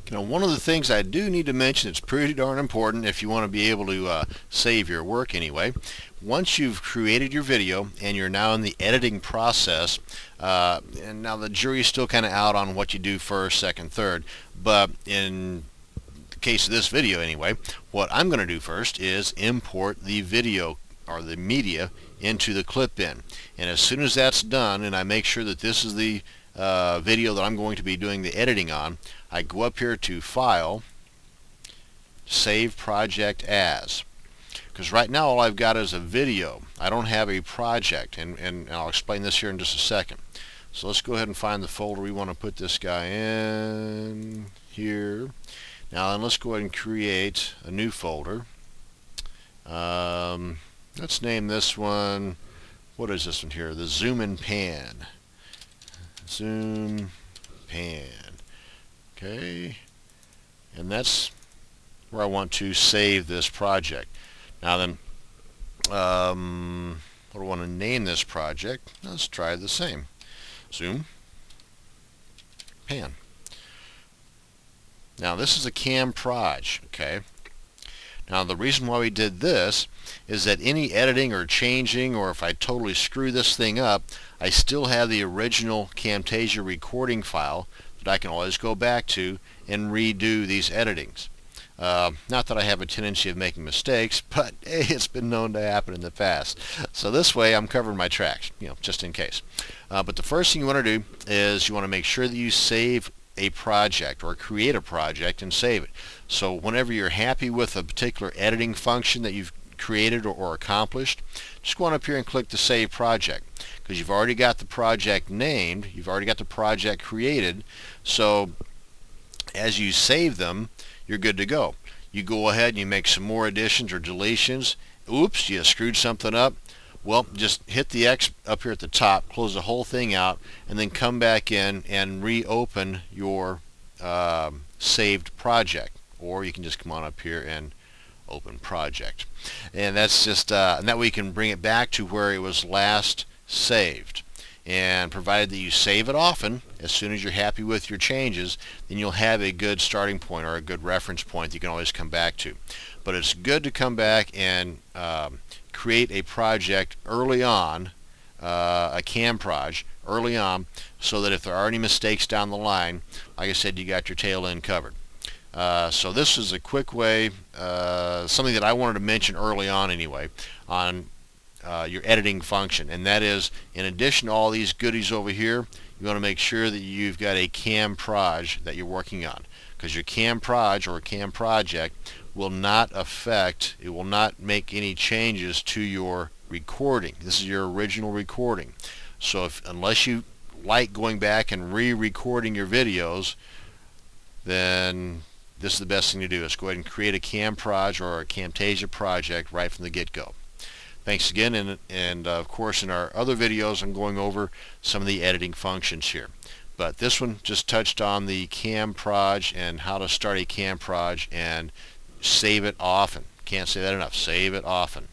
You know, one of the things I do need to mention, it's pretty darn important if you want to be able to save your work anyway. Once you've created your video and you're now in the editing process, and now the jury's still kind of out on what you do first, second, third, but in the case of this video anyway, what I'm going to do first is import the video or the media into the clip bin. And as soon as that's done, and I make sure that this is the video that I'm going to be doing the editing on, I go up here to File, Save Project As. Because right now all I've got is a video. I don't have a project, and I'll explain this here in just a second. So let's go ahead and find the folder we want to put this guy in here. Now then, let's go ahead and create a new folder. Let's name this one, what is this one here? The Zoom and Pan. Zoom Pan. Okay, and that's where I want to save this project. Now then, what do I want to name this project? Let's try the same. Zoom Pan. Now this is a Campraj, okay? Now the reason why we did this is that any editing or changing, or if I totally screw this thing up, I still have the original Camtasia recording file that I can always go back to and redo these editings. Not that I have a tendency of making mistakes, but hey, it's been known to happen in the past. So this way I'm covering my tracks, you know, just in case. But the first thing you want to do is you want to make sure that you save a project or create a project and save it. So whenever you're happy with a particular editing function that you've created or accomplished, just go on up here and click the Save Project, because you've already got the project named, you've already got the project created, so as you save them, you're good to go. You go ahead and you make some more additions or deletions. Oops, you screwed something up. Well, just hit the X up here at the top, close the whole thing out, and then come back in and reopen your saved project. Or you can just come on up here and open project. And that's just, and that way you can bring it back to where it was last saved. And provided that you save it often, as soon as you're happy with your changes, then you'll have a good starting point or a good reference point that you can always come back to. But it's good to come back and create a project early on, a Campraj early on, so that if there are any mistakes down the line, like I said, you got your tail end covered. So this is a quick way, something that I wanted to mention early on anyway, on your editing function, and that is, in addition to all these goodies over here, you want to make sure that you've got a Campraj that you're working on, because your Campraj or Cam project will not affect, it will not make any changes to your recording. This is your original recording. So unless you like going back and re-recording your videos, then this is the best thing to do, is go ahead and create a Campraj or a Camtasia project right from the get-go. Thanks again, and of course in our other videos I'm going over some of the editing functions here. But this one just touched on the Campraj and how to start a Campraj and save it often. Can't say that enough. Save it often.